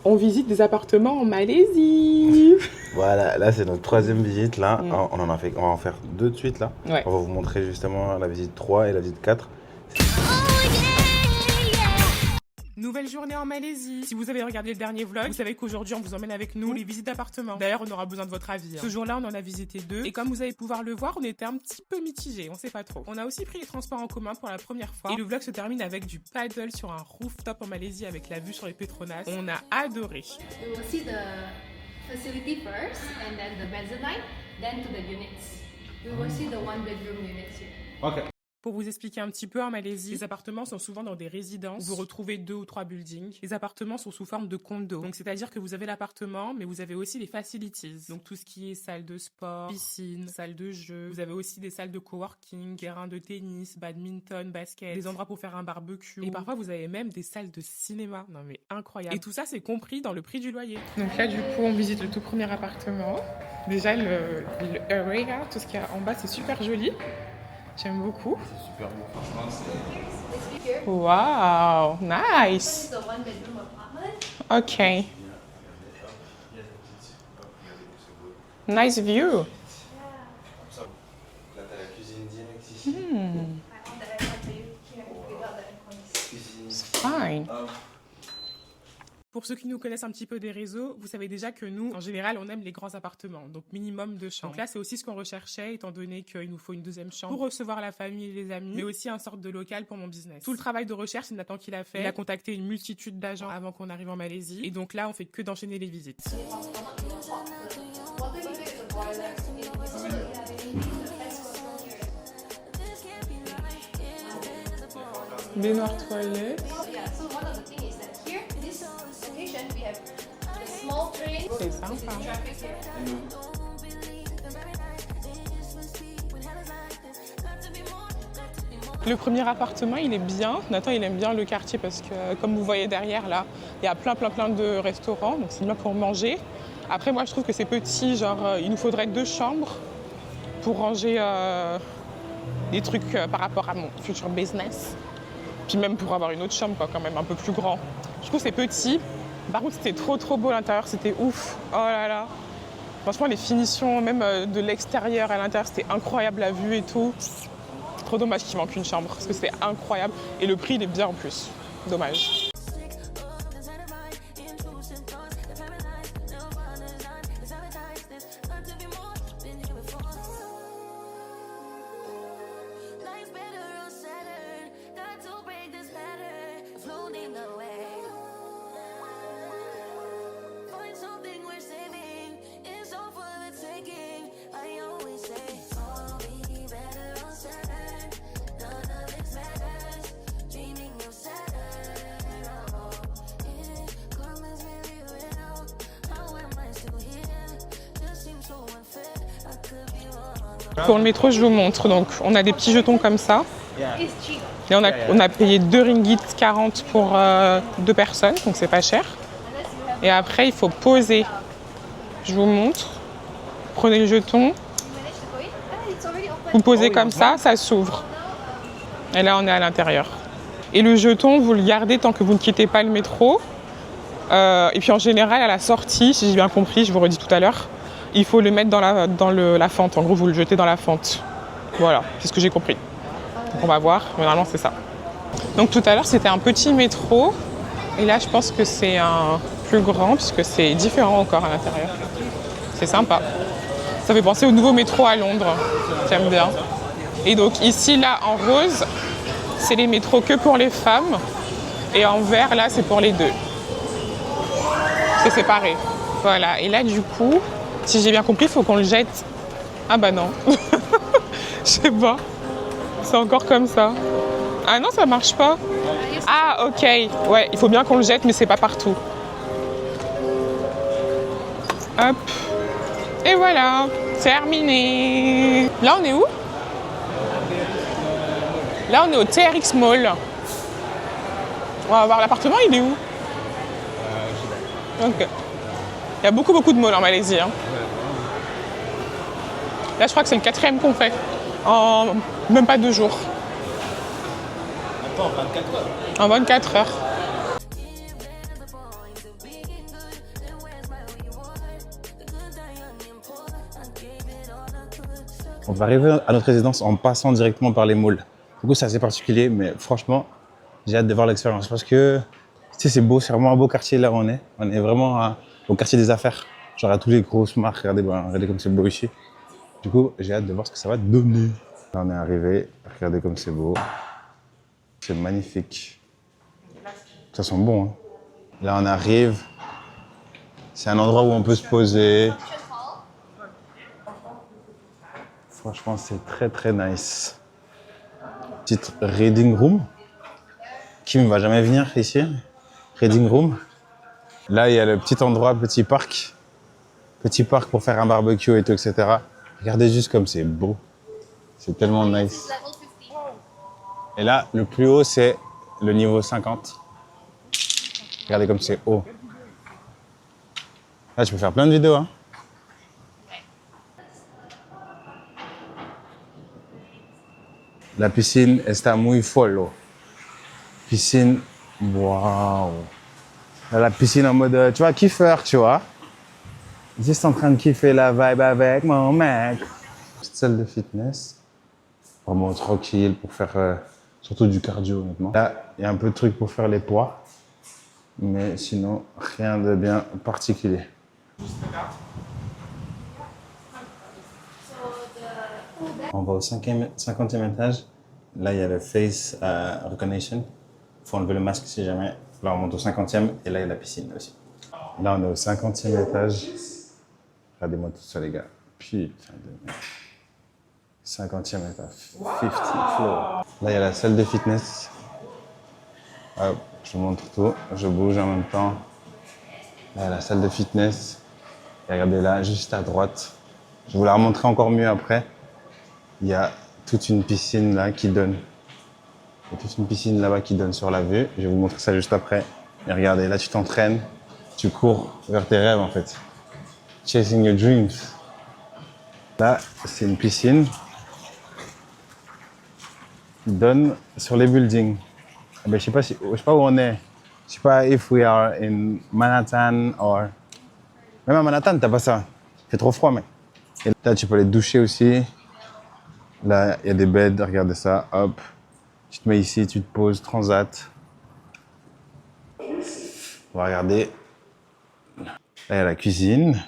On visite des appartements en Malaisie. Voilà, là c'est notre troisième visite là. On va en faire deux de suite là. Ouais. On va vous montrer justement la visite 3 et la visite 4. Nouvelle journée en Malaisie. Si vous avez regardé le dernier vlog, vous savez qu'aujourd'hui on vous emmène avec nous les visites d'appartements. D'ailleurs, on aura besoin de votre avis. Ce jour-là, on en a visité 2 et comme vous allez pouvoir le voir, on était un petit peu mitigés, on sait pas trop. On a aussi pris les transports en commun pour la première fois et le vlog se termine avec du paddle sur un rooftop en Malaisie avec la vue sur les Petronas. On a adoré. We will see the facility first and then the mezzanine, then to the units. We will see the one-bedroom units here. Ok. Pour vous expliquer un petit peu, en Malaisie, les appartements sont souvent dans des résidences où vous retrouvez 2 ou 3 buildings. Les appartements sont sous forme de condos. Donc, c'est-à-dire que vous avez l'appartement, mais vous avez aussi les facilities. Donc, tout ce qui est salle de sport, piscine, salle de jeu. Vous avez aussi des salles de coworking, terrain de tennis, badminton, basket, des endroits pour faire un barbecue. Et parfois, vous avez même des salles de cinéma. Non, mais incroyable. Et tout ça, c'est compris dans le prix du loyer. Donc là, du coup, on visite le tout premier appartement. Déjà, le area, tout ce qu'il y a en bas, c'est super joli. J'aime beaucoup. C'est super beau, franchement. Wow, nice. This is the one-bedroom apartment. Okay. Nice view. Là t'as la cuisine directe ici. On the aircon, so you can without the aircon. Cuisine. It's fine. Pour ceux qui nous connaissent un petit peu des réseaux, vous savez déjà que nous, en général, on aime les grands appartements, donc minimum 2 chambres. Donc là, c'est aussi ce qu'on recherchait, étant donné qu'il nous faut une 2e chambre pour recevoir la famille et les amis, mais aussi un sorte de local pour mon business. Tout le travail de recherche, c'est Nathan qui l'a fait. Il a contacté une multitude d'agents avant qu'on arrive en Malaisie, et donc là, on fait que d'enchaîner les visites. What do you think is the boiler? Baignoire toilette. Yeah, so one of the things is that here, this location, we have the small train. C'est sympa. Traffic here. Le premier appartement, il est bien. Nathan, il aime bien le quartier parce que, comme vous voyez derrière, là, il y a plein de restaurants, donc c'est bien pour manger. Après, moi, je trouve que c'est petit, genre, il nous faudrait 2 chambres pour ranger des trucs par rapport à mon futur business. Puis même pour avoir une autre chambre, quoi, quand même, un peu plus grand. Je trouve que c'est petit. Par contre, c'était trop beau à l'intérieur, c'était ouf. Oh là là. Franchement, les finitions, même de l'extérieur à l'intérieur, c'était incroyable, la vue et tout. C'est trop dommage qu'il manque une chambre, parce que c'était incroyable. Et le prix, il est bien en plus. Dommage. Pour le métro, je vous montre. Donc, on a des petits jetons comme ça. It's cheap. Et on a payé 2 ringgit 40 pour 2 personnes, donc c'est pas cher. Et après, il faut poser. Je vous montre. Prenez le jeton, You managed to go in? Ah, it's already open. vous posez comme ça s'ouvre. Et là, on est à l'intérieur. Et le jeton, vous le gardez tant que vous ne quittez pas le métro. Et puis en général, à la sortie, si j'ai bien compris, je vous redis tout à l'heure, il faut le mettre dans la fente. En gros, vous le jetez dans la fente. Voilà, c'est ce que j'ai compris. Donc on va voir, mais normalement c'est ça. Donc tout à l'heure, c'était un petit métro. Et là, je pense que c'est un plus grand, puisque c'est différent encore à l'intérieur. C'est sympa. Ça fait penser au nouveau métro à Londres. J'aime bien. Et donc ici, là, en rose, c'est les métros que pour les femmes. Et en vert, là, c'est pour les deux. C'est séparé. Voilà. Et là, du coup, si j'ai bien compris, il faut qu'on le jette. Ah bah non. Je sais pas. C'est encore comme ça. Ah non, ça marche pas. Ah, ok. Ouais, il faut bien qu'on le jette, mais c'est pas partout. Hop. Et voilà. Terminé. Là, on est où? Là, on est au TRX Mall. On va voir l'appartement, il est où? Ok. Il y a beaucoup de malls en Malaisie. Hein. Là, je crois que c'est le 4e qu'on fait. En même pas 2 jours. Attends, 24 heures. En 24 heures. On va arriver à notre résidence en passant directement par les malls. Du coup, c'est assez particulier, mais franchement, j'ai hâte de voir l'expérience parce que, tu sais, c'est beau, c'est vraiment un beau quartier là où on est. On est vraiment au quartier des affaires. Genre à tous les grosses marques, regardez comme c'est beau ici. Du coup, j'ai hâte de voir ce que ça va donner. Là, on est arrivé, regardez comme c'est beau. C'est magnifique. Ça sent bon, hein. Là, on arrive. C'est un endroit où on peut se poser. Franchement, c'est très très nice. Petite reading room. Qui ne va jamais venir ici? Reading room. Là, il y a le petit endroit, petit parc. Petit parc pour faire un barbecue et tout, etc. Regardez juste comme c'est beau. C'est tellement nice. Et là, le plus haut, c'est le niveau 50. Regardez comme c'est haut. Là, tu peux faire plein de vidéos, hein. La piscine está muy follow. Piscine, waouh. La piscine en mode, tu vois, kiffeur, tu vois. Juste en train de kiffer la vibe avec mon mec. Petite salle de fitness. Vraiment tranquille pour faire surtout du cardio, honnêtement. Là, il y a un peu de trucs pour faire les poids. Mais sinon, rien de bien particulier. On va au 50e étage. Là, il y a le face recognition. Il faut enlever le masque si jamais. Là, on monte au 50e et là, il y a la piscine aussi. Là, on est au 50e étage. Regardez-moi tout ça, les gars. Putain de merde. 50e étage. 50 floor. Là, il y a la salle de fitness. Hop, je vous montre tout. Je bouge en même temps. Là, il y a la salle de fitness. Et regardez là, juste à droite. Je vais vous la remontrer encore mieux après. Il y a toute une piscine là qui donne. Il y a toute une piscine là-bas qui donne sur la vue. Je vais vous montrer ça juste après. Et regardez, là tu t'entraînes, tu cours vers tes rêves en fait. Chasing your dreams. Là, c'est une piscine qui donne sur les buildings. Ah ben, je sais pas où on est. Je sais pas if we are in Manhattan or... Même à Manhattan, t'as pas ça. Il fait trop froid, mec. Et là, tu peux aller te doucher aussi. Là, il y a des beds, regardez ça, hop. Tu te mets ici, tu te poses, transat. On va regarder. Là, il y a la cuisine,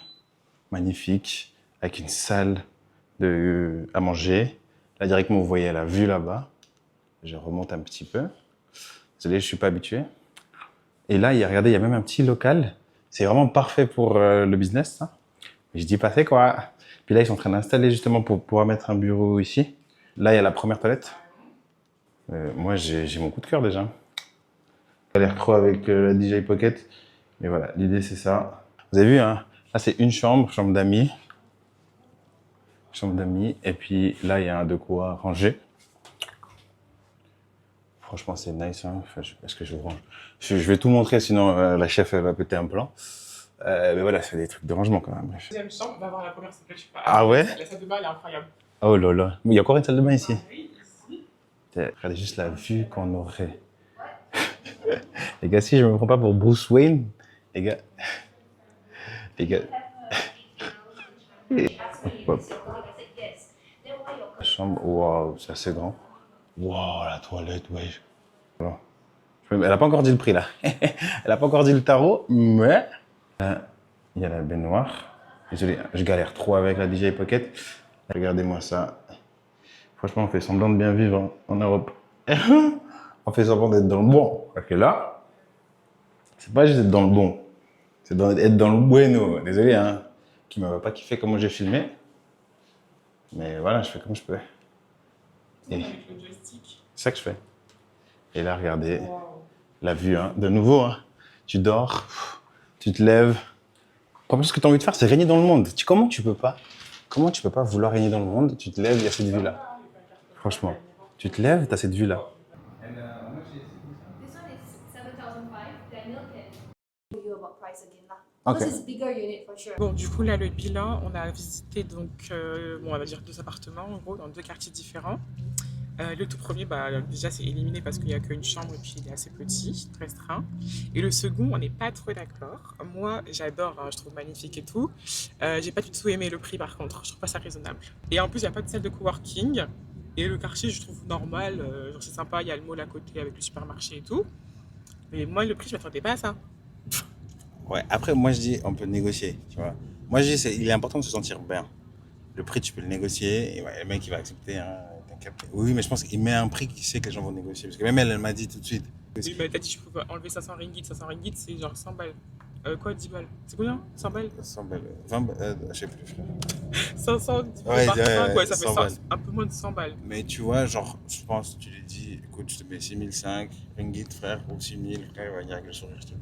magnifique, avec une salle à manger. Là, directement, vous voyez la vue là-bas. Je remonte un petit peu. Désolé, je suis pas habitué. Et là, regardez, il y a même un petit local. C'est vraiment parfait pour le business, ça. Mais je dis pas c'est quoi. Puis là, ils sont en train d'installer justement pour pouvoir mettre un bureau ici. Là, il y a la première toilette. Moi, j'ai mon coup de cœur déjà. Ça a l'air creux avec la DJI Pocket. Mais voilà, l'idée c'est ça. Vous avez vu, hein? Là, c'est une chambre d'amis. Chambre d'amis. Et puis là, il y a un de quoi ranger. Franchement, c'est nice. Hein? Enfin, est-ce que je range? Je vais tout montrer, sinon la chef elle va péter un plan. Mais voilà, c'est des trucs de rangement quand même. Bref. Deuxième chambre, on va voir la première salle de bain. Ah ouais? La salle de bain, elle est incroyable. Oh là là. Il y a encore une salle de bain ici. Oui, ici. Regardez juste la vue qu'on aurait. Les gars, si je me prends pas pour Bruce Wayne, les gars. Hop. La chambre, waouh, c'est assez grand. Waouh, la toilette, ouais. Voilà. Elle a pas encore dit le prix là. Elle a pas encore dit le tarot, mais là, il y a la baignoire. Désolé, je galère trop avec la DJI Pocket. Regardez-moi ça. Franchement, on fait semblant de bien vivre en Europe. On fait semblant d'être dans le bon. Parce que là, c'est pas juste être dans le bon. C'est être dans le bueno. Désolé, hein. Qui ne m'a pas kiffé comment j'ai filmé. Mais voilà, je fais comme je peux. Et c'est ça que je fais. Et là, regardez. Wow. La vue, hein. De nouveau, hein. Tu dors, tu te lèves. En plus, ce que tu as envie de faire, c'est régner dans le monde. Comment tu peux pas vouloir régner dans le monde? Tu te lèves, il y a cette vue-là. Franchement, tu te lèves, tu as cette vue-là. Okay. This is bigger unit for sure. Bon, du coup, là, le bilan, on a visité donc, on va dire 2 appartements, en gros, dans 2 quartiers différents. Le tout premier, bah, déjà, c'est éliminé parce qu'il n'y a qu'une chambre et puis il est assez petit, restreint. Et le second, on n'est pas trop d'accord. Moi, j'adore, hein, je trouve magnifique et tout. J'ai pas du tout aimé le prix par contre, je trouve pas ça raisonnable. Et en plus, il n'y a pas de salle de coworking. Et le quartier, je trouve normal, genre c'est sympa, il y a le mall à côté avec le supermarché et tout. Mais moi, le prix, je m'attendais pas à ça. Ouais, après, moi, je dis, on peut négocier, tu vois. Moi, je dis, il est important de se sentir bien. Le prix, tu peux le négocier. Et ouais, le mec, il va accepter, hein, t'inquiète. Oui, mais je pense qu'il met un prix qu'il sait que les gens vont négocier. Parce que même elle, elle m'a dit tout de suite. Oui, bah t'as dit, je peux enlever 500 ringgit. 500 ringgit, c'est genre 100 balles. Quoi, 10 balles? C'est combien? 100 balles? 100 balles, 20 balles, je sais plus, frère. 500 divisé Ouais, par 5, ouais, ça 100 fait balles. un peu moins de 100 balles. Mais tu vois, genre, je pense, tu lui dis, écoute, je te mets 6005 ringgit, frère, ou 6000, frère, il va dire avec le sourire, je te le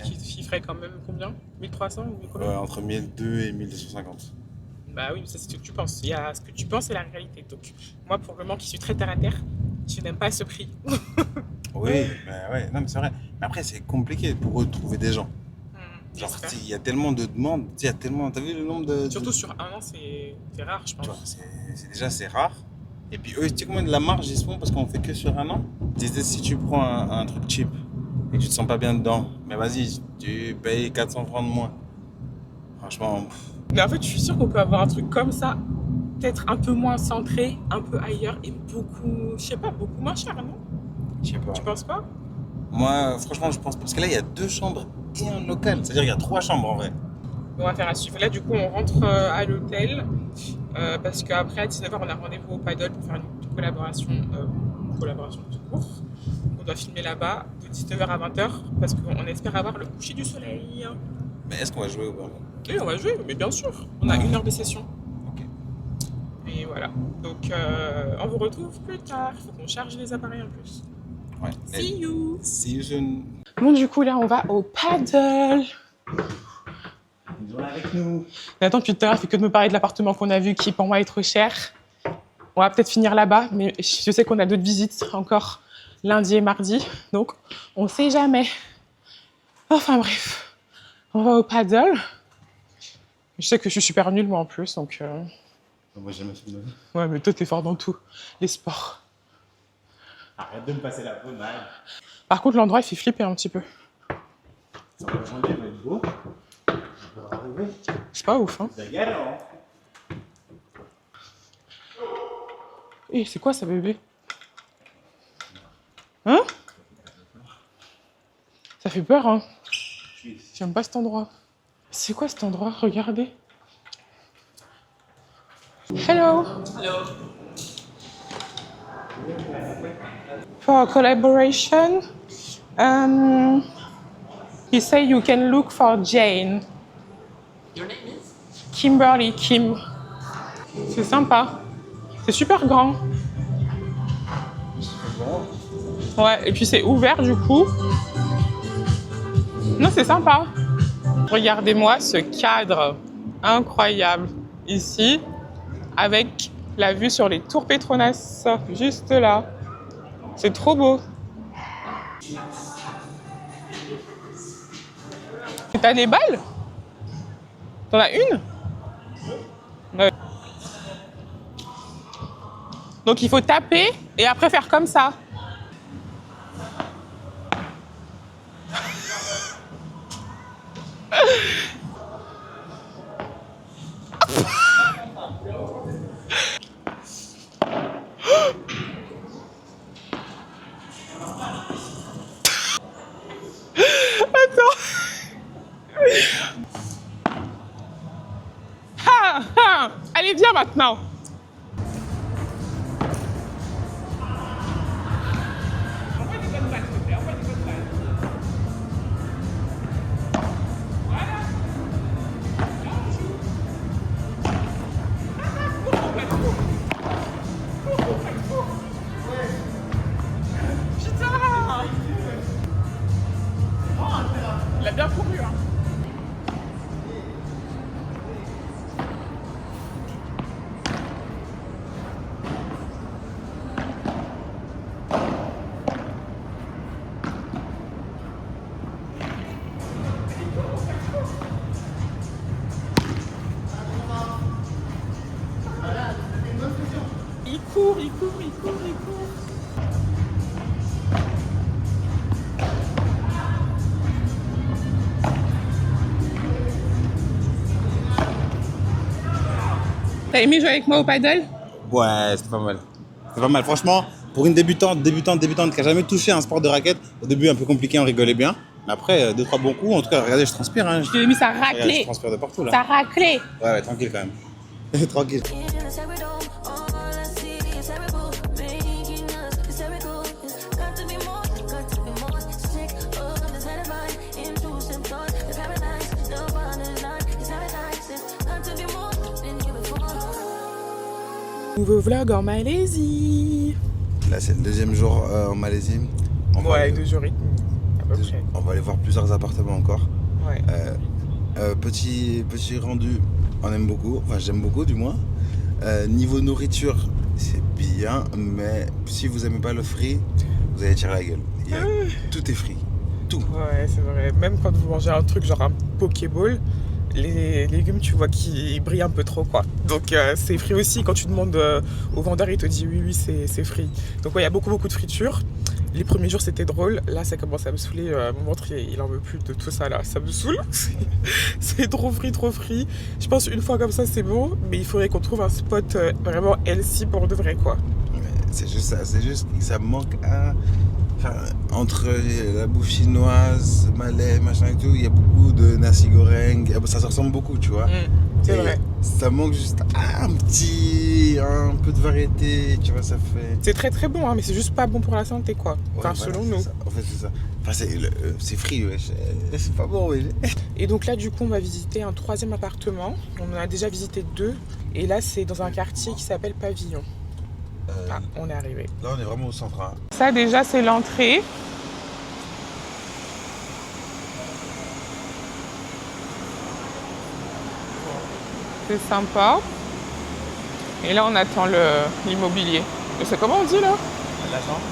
dis. Qui ferait quand même combien? 1300 ou combien? Ouais, entre 1002 et 1250. Bah oui, mais ça c'est ce que tu penses. Il y a ce que tu penses et la réalité. Donc moi, pour le moment, qui suis très terre à terre, je n'aime pas ce prix. Oui, bah ouais, non, mais c'est vrai. Mais après, c'est compliqué pour eux de trouver des gens. Genre, J'espère. il y a tellement de demandes, il y a tellement. T'as vu le nombre de. Surtout sur un an, c'est rare, je Tu vois, pense. c'est rare. Et puis eux, tu sais combien de la marge ils se font parce qu'on fait que sur un an? Ils disaient, si tu prends un truc cheap et que tu te sens pas bien dedans, mais vas-y, tu payes 400 francs de moins. Franchement, Mais en fait, je suis sûre qu'on peut avoir un truc comme ça, peut-être un peu moins centré, un peu ailleurs et beaucoup, je sais pas, beaucoup moins cher, non? je sais pas. Tu penses pas? Moi, franchement, je pense pas. Parce que là, il y a 2 chambres et un local. C'est-à-dire qu'il y a 3 chambres en vrai. On va faire à suivre. Là, du coup, on rentre à l'hôtel parce qu'après, à 19h, on a rendez-vous au paddle pour faire une collaboration tout court. On doit filmer là-bas de 19h à 20h parce qu'on espère avoir le coucher du soleil. Mais est-ce qu'on va jouer ou pas? Et on va jouer, mais bien sûr. On a 1 heure de session. Ok. Et voilà. Donc, on vous retrouve plus tard. Il faut qu'on charge les appareils en plus. Ouais. See you. See you soon. Bon, du coup, là, on va au paddle. Ils sont avec nous. Nathan, depuis tout à l'heure, fait que de me parler de l'appartement qu'on a vu qui, pour moi, est trop cher. On va peut-être finir là-bas, mais je sais qu'on a d'autres visites encore lundi et mardi. Donc, on sait jamais. Enfin, bref. On va au paddle. Je sais que je suis super nulle, moi, en plus. Donc, Moi, j'ai jamais fait de ma vie. ouais, mais toi, t'es fort dans tout. Les sports. Arrête de me passer la peau, mal. Par contre, l'endroit, il fait flipper un petit peu. Ça va changer, il va être beau. On va arriver. C'est pas ouf, hein. C'est galère, Eh, c'est quoi ça, bébé? Hein? Ça fait peur, hein. J'aime pas cet endroit. C'est quoi cet endroit? Regardez. Hello. Hello. For collaboration, he say you can look for Jane. Your name is? Kimberly Kim. C'est sympa. C'est super grand. Ouais, et puis c'est ouvert du coup. Non, c'est sympa. Regardez-moi ce cadre incroyable ici, avec la vue sur les tours Petronas, juste là. C'est trop beau. Et t'as des balles? T'en as une? Ouais. Donc il faut taper et après faire comme ça. Ah, ah. Allez, viens maintenant. Putain! Il a bien couru, hein. Il court, il court, il court. T'as aimé jouer avec moi au paddle? Ouais, c'était pas mal. C'était pas mal. Franchement, pour une débutante qui a jamais touché un sport de raquette, au début un peu compliqué, on rigolait bien. Mais après, 2-3 bons coups. En tout cas, regardez, je transpire. Hein. Je t'ai mis ça Regarde, je raclé. transpire de partout là. Ça raclé. Ouais, tranquille quand même. Tranquille. Nouveau vlog en Malaisie. Là, c'est le deuxième jour en Malaisie. Ouais, 2 jours et demi, à peu près. On va aller voir plusieurs appartements encore. Ouais. Petit rendu, on aime beaucoup. Enfin, j'aime beaucoup du moins. Niveau nourriture, c'est bien, mais si vous aimez pas le free, vous allez tirer la gueule. Tout est free. Tout. Ouais, c'est vrai. Même quand vous mangez un truc genre un Pokéball, les légumes, tu vois qu'ils brillent un peu trop, quoi. Donc c'est free aussi. Quand tu demandes au vendeur, il te dit oui, c'est free. Donc ouais, il y a beaucoup de friture. Les premiers jours, c'était drôle. Là, ça commence à me saouler. Mon ventre, il en veut plus de tout ça, là. Ça me saoule. C'est trop free. Je pense une fois comme ça, c'est bon. Mais il faudrait qu'on trouve un spot vraiment healthy pour de vrai, quoi. C'est juste ça. C'est juste que ça manque un... Enfin, entre la bouffe chinoise, malais, machin et tout, il y a beaucoup de nasi goreng. Ça se ressemble beaucoup, tu vois. C'est vrai. Ça manque juste un peu de variété, tu vois, ça fait... C'est très bon, hein, mais c'est juste pas bon pour la santé, quoi. Enfin, Ouais, voilà, selon nous. Ça. En fait, c'est ça. Enfin, c'est free, ouais. C'est pas bon, ouais. Et donc là, du coup, on va visiter un 3e appartement. On en a déjà visité 2. Et là, c'est dans un quartier qui s'appelle Pavillon. Ah, on est arrivé. Là, on est vraiment au centre. Hein. Ça, déjà, c'est l'entrée. C'est sympa. Et là, on attend l'immobilier. C'est comment on dit, là?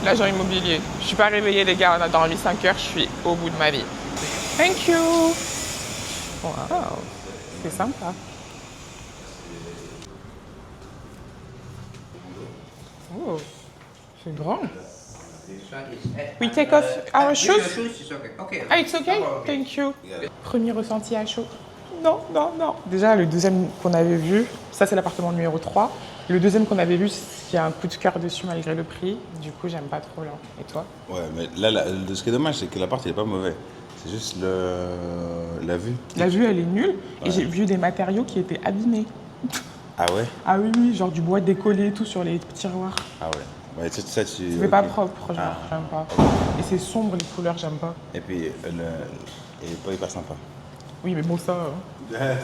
L'agent immobilier. Je suis pas réveillée, les gars. On a dormi 5 heures. Je suis au bout de ma vie. Thank you. Wow. C'est sympa. Oh, c'est grand. We take off our shoes? Ah, it's okay? Thank you. Premier ressenti à chaud. Non. Déjà, le deuxième qu'on avait vu, ça c'est l'appartement numéro 3. Le deuxième qu'on avait vu, il y a un coup de cœur dessus malgré le prix. Du coup, j'aime pas trop là. Et toi? Ouais, mais là, ce qui est dommage, c'est que l'appart, il est pas mauvais. C'est juste la vue. La vue, elle est nulle. Ouais. Et j'ai vu des matériaux qui étaient abîmés. Ah ouais? Ah oui, genre du bois décollé et tout sur les tiroirs. Ah ouais. Ouais, ça, tu... C'est pas propre, genre, j'aime pas. Et c'est sombre, les couleurs, j'aime pas. Et puis, il est pas hyper sympa. Oui, mais bon, ça...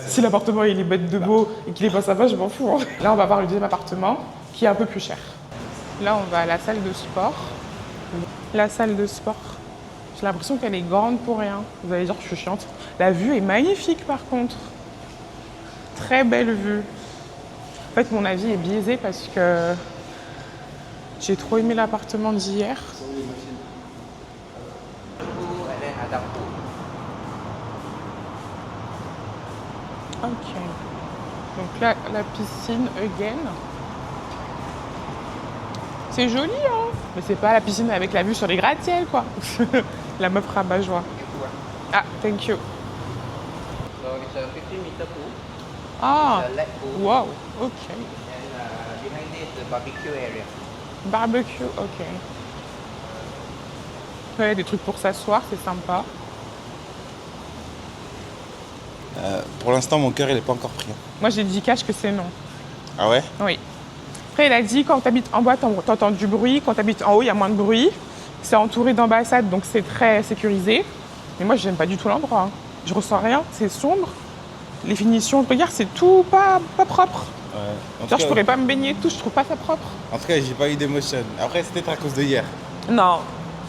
si l'appartement, il est bête de beau et qu'il est pas sympa, je m'en fous. Hein. Là, on va voir le deuxième appartement, qui est un peu plus cher. Là, on va à la salle de sport. La salle de sport, j'ai l'impression qu'elle est grande pour rien. Vous allez dire que je suis chiante. La vue est magnifique, par contre. Très belle vue. En fait, mon avis est biaisé parce que j'ai trop aimé l'appartement d'hier. Ok. Donc là, la piscine again. C'est joli, hein. Mais c'est pas la piscine avec la vue sur les gratte-ciels, quoi. La meuf rabat-joie. Ah, thank you. So it's a 15-meter pool. Ah, It's a lake pool. wow, ok. And behind it, the barbecue area. Barbecue, ok. Ouais, des trucs pour s'asseoir, c'est sympa. Pour l'instant, mon cœur, il est pas encore pris. Moi, j'ai dit cash que c'est non. Ah ouais? Oui. Après, il a dit quand tu habites en bas, t'entends du bruit. Quand tu habites en haut, il y a moins de bruit. C'est entouré d'ambassades, donc c'est très sécurisé. Mais moi, j'aime pas du tout l'endroit. Hein. Je ressens rien, c'est sombre. Les finitions, regarde, c'est tout pas propre. Ouais. Genre, je pourrais pas me baigner et tout, je trouve pas ça propre. En tout cas, j'ai pas eu d'émotion. Après, c'était peut-être à cause de hier. Non.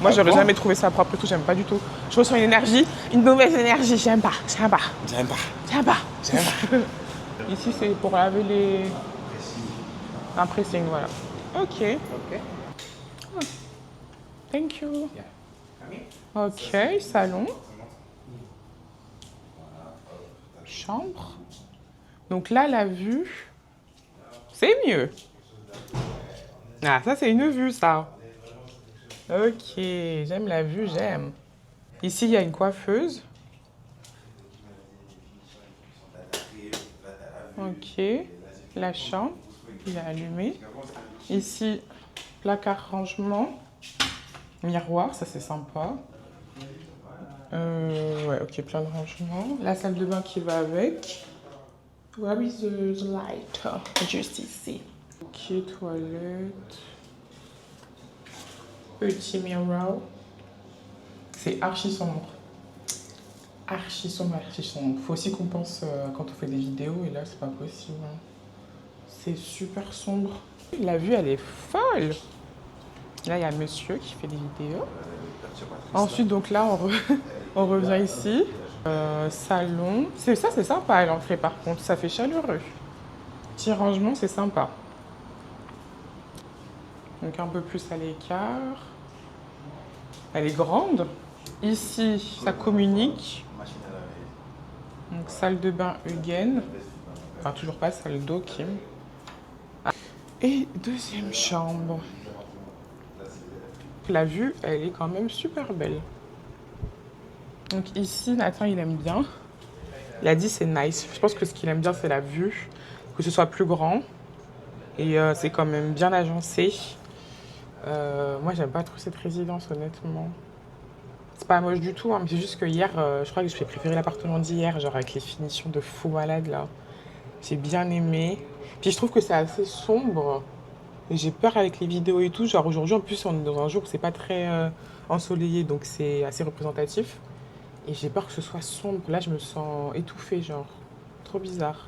Moi, Ah j'aurais bon? jamais trouvé ça propre et tout, j'aime pas du tout. Je ressens une énergie, une mauvaise énergie, j'aime pas. J'aime pas. Ici, c'est pour laver les... Un pressing, voilà. Ok. Okay. Thank you. Yeah. Come in. Ok, salon. Chambre. Donc là, la vue, c'est mieux. Ah, ça, c'est une vue, ça. Ok, j'aime la vue, j'aime. Ici, il y a une coiffeuse. Ok. la chambre, il est allumé. Ici, placard rangement, miroir, ça c'est sympa. Ouais, ok, plein de rangements. La salle de bain qui va avec. Where is the light? Just ici. Ok, toilette. Petit miroir. C'est archi sombre. Archi sombre, archi sombre. Faut aussi qu'on pense quand on fait des vidéos, et là c'est pas possible. Hein. C'est super sombre. La vue elle est folle. Là il y a monsieur qui fait des vidéos. Ensuite donc là on revient ici. Salon. C'est sympa à l'entrée par contre, ça fait chaleureux. Petit rangement, c'est sympa. Donc un peu plus à l'écart. Elle est grande. Ici, ça communique. Donc salle de bain Eugen. Enfin toujours pas salle d'eau Kim. Et deuxième chambre. La vue, elle est quand même super belle. Donc ici, Nathan, il aime bien. Il a dit c'est nice. Je pense que ce qu'il aime bien, c'est la vue. Que ce soit plus grand. Et c'est quand même bien agencé. Moi, j'aime pas trop cette résidence, honnêtement. C'est pas moche du tout, hein, mais c'est juste que hier, je crois que j'ai préféré l'appartement d'hier, genre avec les finitions de fou malade, là. J'ai bien aimé. Puis je trouve que c'est assez sombre. Et j'ai peur avec les vidéos et tout. Genre aujourd'hui, en plus, on est dans un jour où c'est pas très ensoleillé, donc c'est assez représentatif. Et j'ai peur que ce soit sombre. Là, je me sens étouffée, genre. Trop bizarre.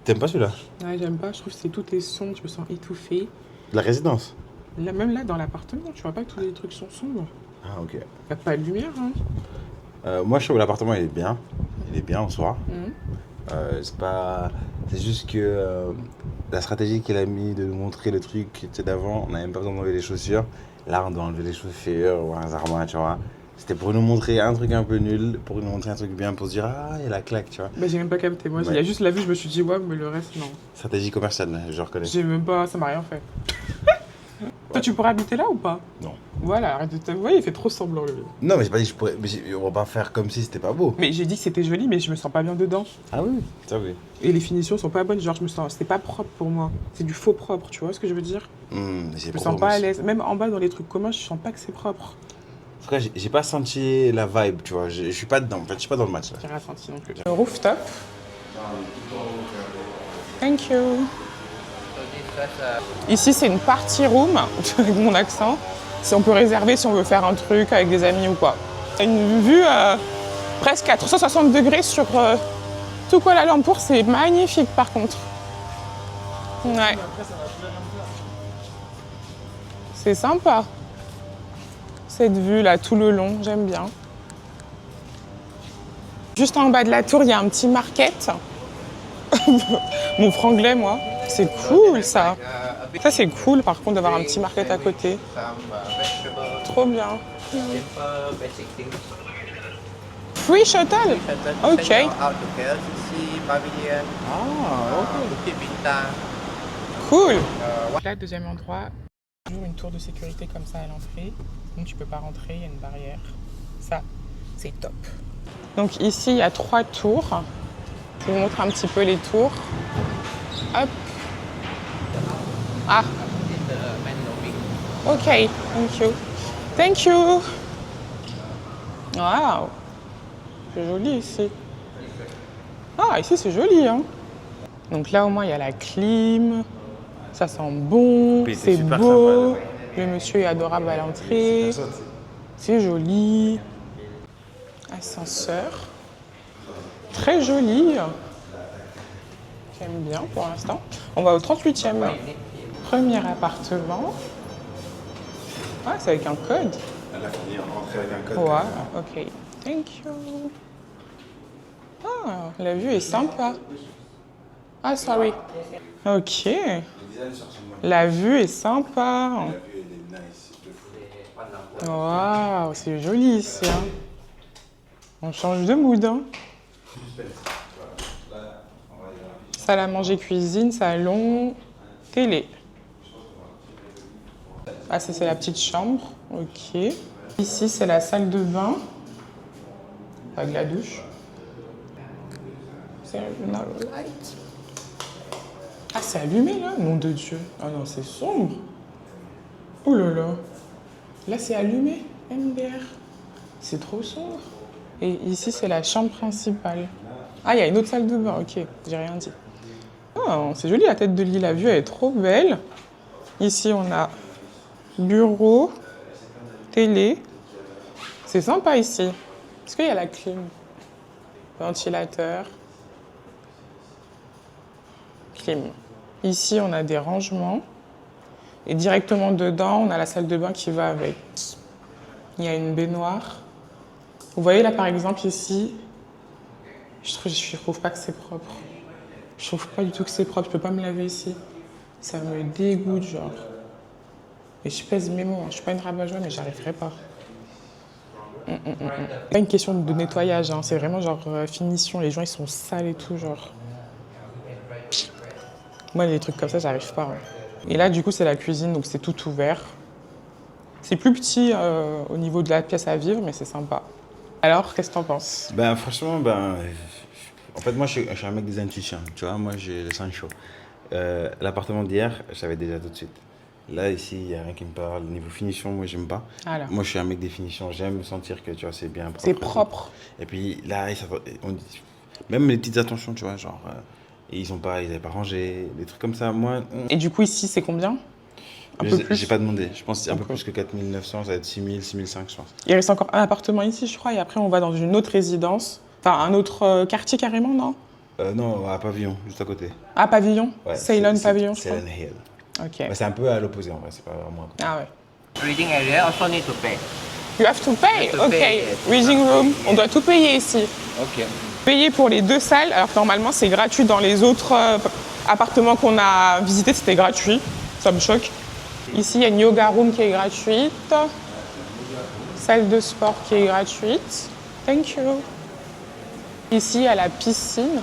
T'aimes pas celui-là? Ouais, j'aime pas. Je trouve que tout est sombre. Je me sens étouffée. La résidence? Là, même là, dans l'appartement, tu vois pas que tous les trucs sont sombres. Ah, ok. Y a pas de lumière, hein. Moi, je trouve que l'appartement, il est bien. Il est bien en soi. Mhm. C'est pas... C'est juste que la stratégie qu'il a mis de nous montrer le truc d'avant, on n'a même pas besoin d'enlever les chaussures. Là, on doit enlever les chaussures ou un zarma, tu vois. C'était pour nous montrer un truc un peu nul, pour nous montrer un truc bien, pour se dire ah, il y a la claque, tu vois. Bah, j'ai même pas capté. Moi, il y a juste la vue, je me suis dit ouais, mais le reste, non. Stratégie commerciale, je reconnais. J'ai même pas, ça m'a rien fait. Toi, tu pourrais habiter là ou pas? Non. Voilà, arrête de te... Vous voyez, il fait trop semblant le lieu. Non, mais j'ai pas dit que je pourrais. Mais on va pas faire comme si c'était pas beau. Mais j'ai dit que c'était joli, mais je me sens pas bien dedans. Ah oui, ça oui. Et les finitions sont pas bonnes, genre je me sens... C'était pas propre pour moi. C'est du faux propre, tu vois ce que je veux dire? Je me sens pas à l'aise. Même en bas, dans les trucs communs, je sens pas que c'est propre. En tout cas, j'ai pas senti la vibe, tu vois. Je suis pas dedans, en fait, je suis pas dans le match là. J'ai rien senti non plus. Rooftop. Thank you. Ici, c'est une party room, avec mon accent. Si on peut réserver si on veut faire un truc avec des amis ou quoi. Une vue presque à 360 degrés sur tout Kuala Lumpur, c'est magnifique par contre. Ouais. C'est sympa. Cette vue là tout le long, j'aime bien. Juste en bas de la tour, il y a un petit market. Mon franglais, moi. C'est cool ça. Ça c'est cool par contre d'avoir un petit market à côté. Trop bien. Free shuttle? Ok. Cool. Là, deuxième endroit, toujours une tour de sécurité comme ça à l'entrée. Donc tu peux pas rentrer, il y a une barrière. Ça, c'est top. Donc ici, il y a 3 tours. Je vous montre un petit peu les tours. Hop. Ah. Ok, thank you. Thank you. Wow. C'est joli ici. Ah, ici c'est joli, hein. Donc là au moins il y a la clim. Ça sent bon, c'est beau. Sympa, le monsieur est adorable à l'entrée. C'est joli. Ascenseur. Très joli. J'aime bien pour l'instant. On va au 38e. Premier appartement. Ah, c'est avec un code. Elle a fini, on rentre avec un code. Ouais, ok. Thank you. Ah, la vue est sympa. Ah, sorry. Ok. La vue est sympa. Waouh, c'est joli ici. Hein. On change de mood. Hein. Salle à manger, cuisine, salon, télé. Ah, ça c'est la petite chambre. Ok. Ici, c'est la salle de bain. Avec la douche. C'est light. Ah, Ah, c'est allumé là? Nom de Dieu. Ah non, c'est sombre. Oh là là. Là, c'est allumé, MDR. C'est trop sombre. Et ici, c'est la chambre principale. Ah, il y a une autre salle de bain. Ok, j'ai rien dit. Oh, c'est joli la tête de lit. La vue, elle est trop belle. Ici, on a bureau, télé. C'est sympa ici. Est-ce qu'il y a la clim? Ventilateur. Clim. Ici, on a des rangements. Et directement dedans, on a la salle de bain qui va avec. Il y a une baignoire. Vous voyez là, par exemple, ici, je trouve pas que c'est propre. Je trouve pas du tout que c'est propre. Je peux pas me laver ici. Ça me dégoûte, genre. Et je pèse mes mots. Je suis pas une rabat-joie, mais j'arriverai pas. Pas une question de nettoyage, hein. C'est vraiment genre finition. Les gens, ils sont sales et tout, genre. Moi, les trucs comme ça, j'arrive pas. Hein. Et là, du coup, c'est la cuisine, donc c'est tout ouvert. C'est plus petit au niveau de la pièce à vivre, mais c'est sympa. Alors, qu'est-ce que t'en penses? Ben franchement, en fait moi je suis un mec des intuitions, tu vois, moi j'ai le sang chaud. L'appartement d'hier, je savais déjà tout de suite. Là ici, il n'y a rien qui me parle. Niveau finition, moi j'aime pas. Alors. Moi je suis un mec des finitions, j'aime sentir que tu vois c'est bien propre. C'est propre. Et puis là, même les petites attentions, tu vois, genre ils n'avaient pas rangé, des trucs comme ça. Moi, Et du coup, ici, c'est combien? Un peu plus? j'ai pas demandé. Je pense que c'est un peu Okay. plus que 4 900, ça va être 6 000, 6 500, je pense. Il reste encore un appartement ici, je crois, et après, on va dans une autre résidence. Enfin, un autre quartier carrément, non? Non, à Pavillon, juste à côté. Ah, Pavillon? Ouais, Ceylon Pavillon, je crois. Ceylon Hill. Ok. Bah, c'est un peu à l'opposé en vrai, c'est pas vraiment à côté. Ah ouais. Reading area also need to pay. You have to pay? You have to Ok. pay. Reading room, on doit tout payer ici. Okay. Payer pour les deux salles, alors que normalement, c'est gratuit dans les autres appartements qu'on a visités, c'était gratuit. Ça me choque. Ici, il y a une yoga room qui est gratuite. Salle de sport qui est gratuite. Thank you. Ici, il y a la piscine.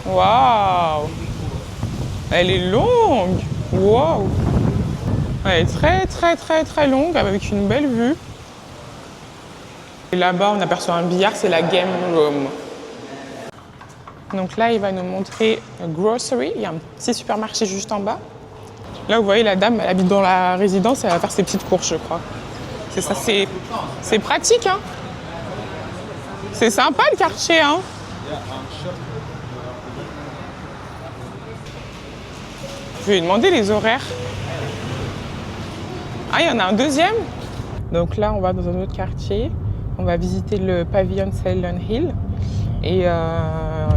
Waouh! Elle est longue! Waouh! Elle est très, très, très, très longue avec une belle vue. Et là-bas, on aperçoit un billard, c'est la game room. Donc là, il va nous montrer le grocery. Il y a un petit supermarché juste en bas. Là, vous voyez, la dame, elle habite dans la résidence, elle va faire ses petites courses, je crois. C'est ça, c'est pratique, hein. C'est sympa, le quartier, hein. Je vais lui demander les horaires. Ah, il y en a un deuxième? Donc là, on va dans un autre quartier. On va visiter le pavillon Ceylon Hill. Et il a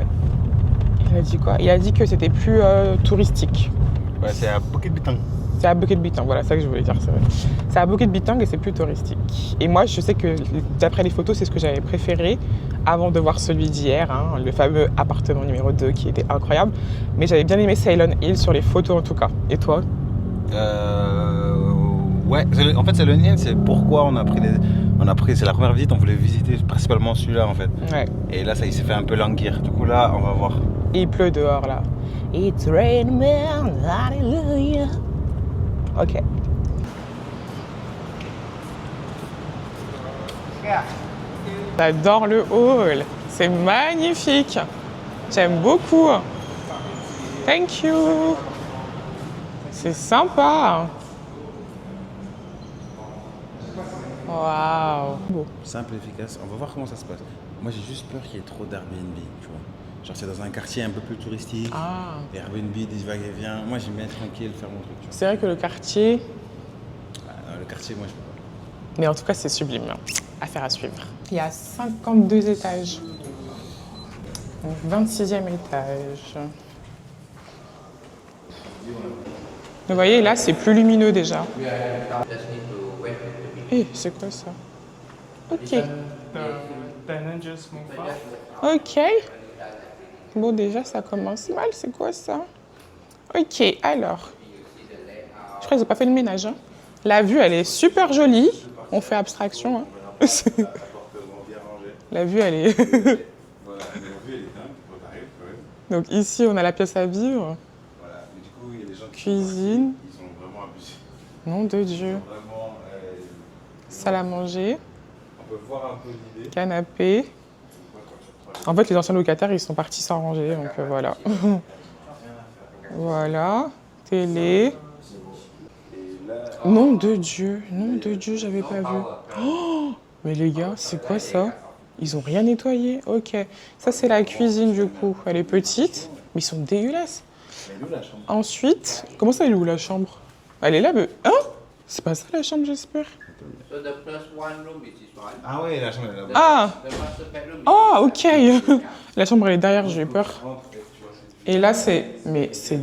dit quoi? Il a dit que c'était plus touristique. Ouais, c'est à Bukit Bintang. C'est à Bukit Bintang, voilà, c'est ça que je voulais dire, c'est vrai. C'est à Bukit Bintang et c'est plus touristique. Et moi, je sais que d'après les photos, c'est ce que j'avais préféré avant de voir celui d'hier, hein, le fameux appartement numéro 2 qui était incroyable. Mais j'avais bien aimé Ceylon Hill sur les photos en tout cas. Et toi? Ouais, en fait, c'est le Hill, c'est pourquoi on a pris, c'est la première visite, on voulait visiter principalement celui-là en fait. Ouais. Et là, ça il s'est fait un peu languir. Du coup, là, on va voir. Et il pleut dehors là. It's raining man, hallelujah. Ok. J'adore le hall. C'est magnifique. J'aime beaucoup. Thank you. C'est sympa. Waouh. Bon. Simple, efficace. On va voir comment ça se passe. Moi, j'ai juste peur qu'il y ait trop d'Airbnb, tu vois. Genre, c'est dans un quartier un peu plus touristique. Ah. Les Airbnb, des va-et-vient. Moi, j'aime bien être tranquille, faire mon truc, tu vois. C'est vrai que le quartier, Le quartier, moi, je peux pas. mais en tout cas, c'est sublime. Affaire à suivre. Il y a 52 étages. Donc 26e étage. Vous voyez, là, c'est plus lumineux déjà. Just need to wait a bit. Eh, c'est quoi ça? Ok. Ok. Bon, déjà, ça commence mal. C'est quoi ça? Ok, alors. Je crois qu'ils n'ont pas fait le ménage. Hein. La vue, elle est super jolie. On fait abstraction. Hein. La vue, elle est... Donc ici, on a la pièce à vivre. Voilà, mais du coup, il y a des gens qui Cuisine. ils ont vraiment abusé. Nom de Dieu. Vraiment, Salle à manger. on peut voir un peu l'idée. Canapé. Quand tu prends En fait, les anciens locataires, ils sont partis s'arranger, donc voilà. Voilà, télé. Nom de Dieu, j'avais pas vu. Oh, mais les gars, c'est quoi ça? Ils ont rien nettoyé. Ok, ça c'est la cuisine du coup. Elle est petite, mais ils sont dégueulasses. Ensuite, comment ça, elle est où la chambre? Elle est là, mais... Hein? C'est pas ça la chambre, j'espère. So the first one room is this one. Ah ouais, la chambre est là-bas. Ah! The master bedroom is Ah, ok. La chambre, elle est derrière, j'ai eu peur. Et là, c'est... Mais c'est...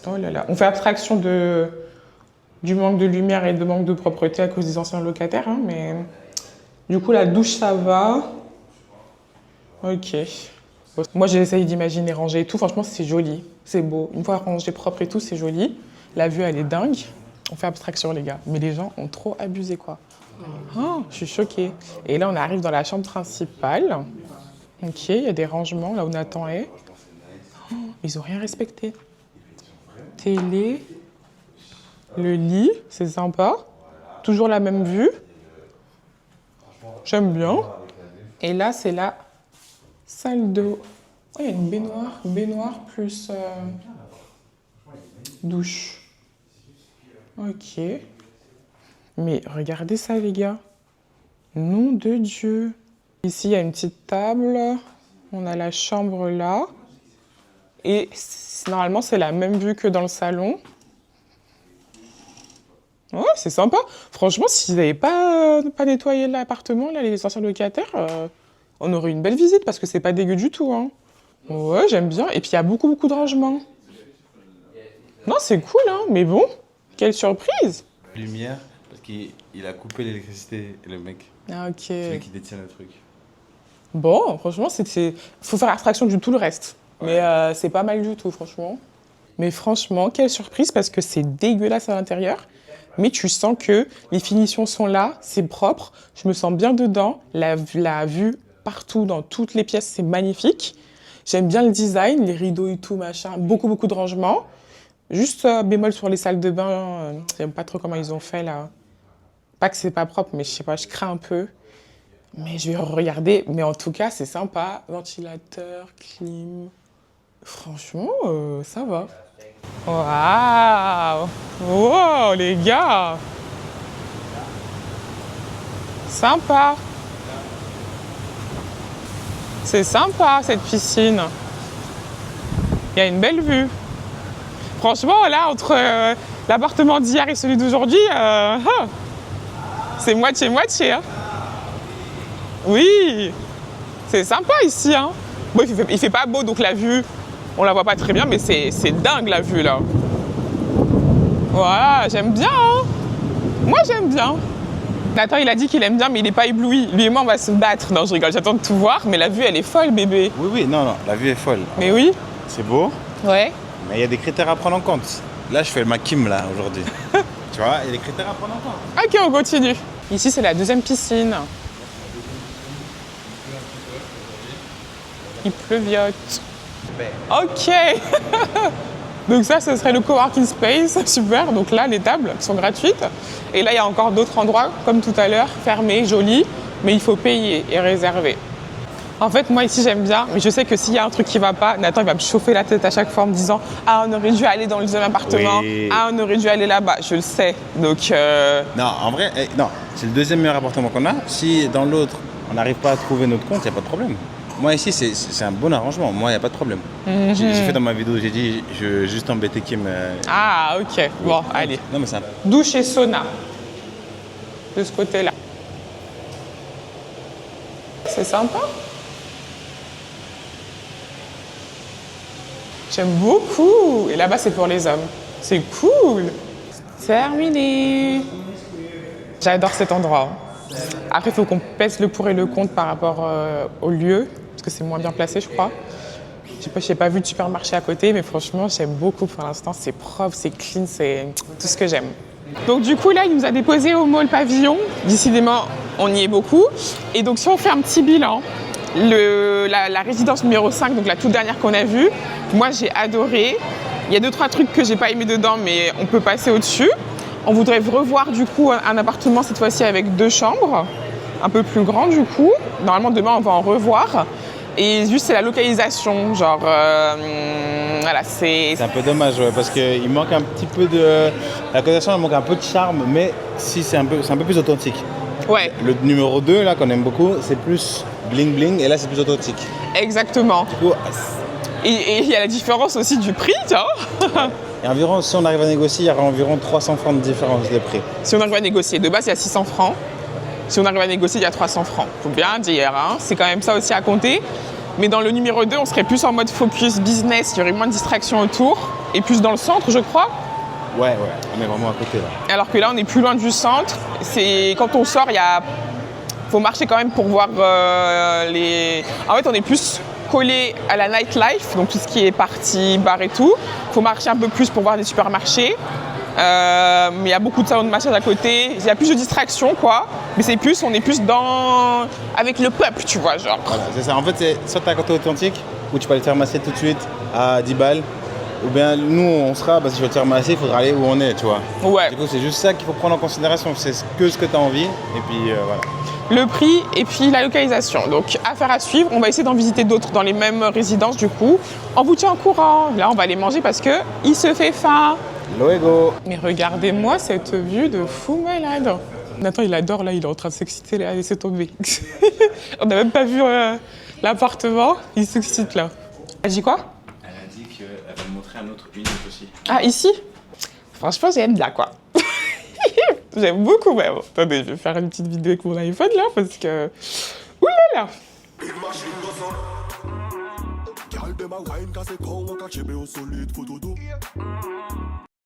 Oh là là. On fait abstraction du manque de lumière et de manque de propreté à cause des anciens locataires, hein, mais... Du coup, la douche, ça va. Ok. Moi, j'essaye d'imaginer ranger et tout. Franchement, c'est joli. C'est beau. Une fois rangé propre et tout, c'est joli. La vue, elle est dingue. On fait abstraction, les gars. Mais les gens ont trop abusé, quoi. Oh, je suis choquée. Et là, on arrive dans la chambre principale. Ok, il y a des rangements, là où Nathan est. Oh, ils n'ont rien respecté. Télé. Le lit, c'est sympa. Toujours la même vue. J'aime bien. Et là, c'est la salle d'eau. Oh, il y a une baignoire plus douche. Ok. Mais regardez ça, les gars. Nom de Dieu. Ici, il y a une petite table. On a la chambre là. Et normalement, c'est la même vue que dans le salon. Ouais, c'est sympa. Franchement, s'ils n'avaient pas nettoyé l'appartement, là, les anciens locataires, on aurait une belle visite parce que c'est pas dégueu du tout. Hein. Ouais, j'aime bien. Et puis, il y a beaucoup de rangements. Non, c'est cool, hein. Mais bon, quelle surprise. Lumière, parce qu'il a coupé l'électricité, le mec. Ah, ok. C'est lui qui détient le truc. Bon, franchement, faut faire abstraction du tout le reste. Mais c'est pas mal du tout, franchement. Mais franchement, quelle surprise parce que c'est dégueulasse à l'intérieur. Mais tu sens que les finitions sont là, c'est propre, je me sens bien dedans. La vue partout, dans toutes les pièces, c'est magnifique. J'aime bien le design, les rideaux et tout, machin. Beaucoup de rangements. Juste bémol sur les salles de bain, j'aime pas trop comment ils ont fait là. Pas que c'est pas propre, mais je sais pas, je crains un peu. Mais je vais regarder. Mais en tout cas, c'est sympa. Ventilateur, clim. Franchement, ça va. Waouh! Wow, les gars! Sympa! C'est sympa, cette piscine. Il y a une belle vue. Franchement, là, entre l'appartement d'hier et celui d'aujourd'hui, c'est moitié-moitié. Hein. Oui! C'est sympa ici. Hein. Bon, il fait pas beau, donc la vue... On la voit pas très bien, mais c'est dingue la vue là. Voilà, j'aime bien. Hein. Moi, j'aime bien. Nathan, il a dit qu'il aime bien, mais il n'est pas ébloui. Lui et moi, on va se battre. Non, je rigole, j'attends de tout voir, mais la vue, elle est folle, bébé. Oui, non, la vue est folle. Mais oui. C'est beau. Ouais. Mais il y a des critères à prendre en compte. Là, je fais ma Kim là aujourd'hui. Tu vois, il y a des critères à prendre en compte. Ok, on continue. Ici, c'est la deuxième piscine. Il pleuviote. Ok. Donc ça, ce serait le coworking space, super. Donc là, les tables sont gratuites. Et là, il y a encore d'autres endroits, comme tout à l'heure, fermés, jolis, mais il faut payer et réserver. En fait, moi ici, j'aime bien, mais je sais que s'il y a un truc qui va pas, Nathan, il va me chauffer la tête à chaque fois en me disant « Ah, on aurait dû aller dans le deuxième appartement. Oui. Ah, on aurait dû aller là-bas. » Je le sais, donc... Non, en vrai, non, c'est le deuxième meilleur appartement qu'on a. Si dans l'autre, on n'arrive pas à trouver notre compte, il n'y a pas de problème. Moi ici, c'est un bon arrangement. Moi, il n'y a pas de problème. J'ai fait dans ma vidéo, j'ai dit, je veux juste embêter Kim. Ah, ok. Bon, allez. Non, mais ça. Douche et sauna. De ce côté-là. C'est sympa. J'aime beaucoup. Et là-bas, c'est pour les hommes. C'est cool. Terminé. J'adore cet endroit. Après, il faut qu'on pèse le pour et le contre par rapport au lieu, parce que c'est moins bien placé, je crois. Je n'ai pas vu de supermarché à côté, mais franchement, j'aime beaucoup pour l'instant. C'est propre, c'est clean, c'est tout ce que j'aime. Donc du coup, là, il nous a déposé au mall Pavillon. Décidément, on y est beaucoup. Et donc, si on fait un petit bilan, la résidence numéro 5, donc la toute dernière qu'on a vue, moi, j'ai adoré. Il y a 2-3 trucs que j'ai pas aimé dedans, mais on peut passer au-dessus. On voudrait revoir du coup un appartement cette fois-ci avec 2 chambres, un peu plus grand du coup. Normalement demain on va en revoir. Et juste, c'est la localisation. Genre, voilà, c'est. C'est un peu dommage, ouais, parce qu'il manque un petit peu de... La localisation, elle manque un peu de charme, mais si c'est un peu plus authentique. Ouais, Le numéro 2, là, qu'on aime beaucoup, c'est plus bling bling, et là, c'est plus authentique. exactement. Du coup, Et il y a la différence aussi du prix, tiens. et environ, si on arrive à négocier, il y aura environ 300 francs de différence de prix. Si on arrive à négocier, de base, il y a 600 francs. Si on arrive à négocier, il y a 300 francs. Faut bien dire, hein. C'est quand même ça aussi à compter. Mais dans le numéro 2, on serait plus en mode focus business, il y aurait moins de distractions autour. Et plus dans le centre, je crois. Ouais, on est vraiment à côté, là. Alors que là, on est plus loin du centre. C'est quand on sort, faut marcher quand même pour voir les. En fait, on est plus collé à la nightlife, donc tout ce qui est party, bar et tout. Faut marcher un peu plus pour voir des supermarchés. Mais il y a beaucoup de salons de massage à côté. Il y a plus de distractions, quoi. Mais on est plus avec le peuple, tu vois, genre. Voilà, c'est ça. En fait, c'est soit t'as un côté authentique, où tu peux aller te faire masser tout de suite à 10 balles, ou bien nous, on sera, si je veux te faire masser, il faudra aller où on est, tu vois. Ouais. Du coup, c'est juste ça qu'il faut prendre en considération. C'est que ce que tu as envie, et puis voilà. Le prix et puis la localisation. Donc, affaire à suivre. On va essayer d'en visiter d'autres dans les mêmes résidences, du coup. On vous tient au courant. Là, on va aller manger parce que il se fait faim. Luego. Mais regardez-moi cette vue de fou malade. Nathan, il adore, là, il est en train de s'exciter, là, laissez tomber. On n'a même pas vu l'appartement, il s'excite là. Elle dit quoi? Elle a dit qu'elle va me montrer un autre unit aussi. Ah, ici? Franchement, j'aime bien, quoi. J'aime beaucoup, même. Attendez, je vais faire une petite vidéo avec mon iPhone, là, parce que... Ouh là là! Girl, them a wine 'cause they come, walk a chebe, solid photo do.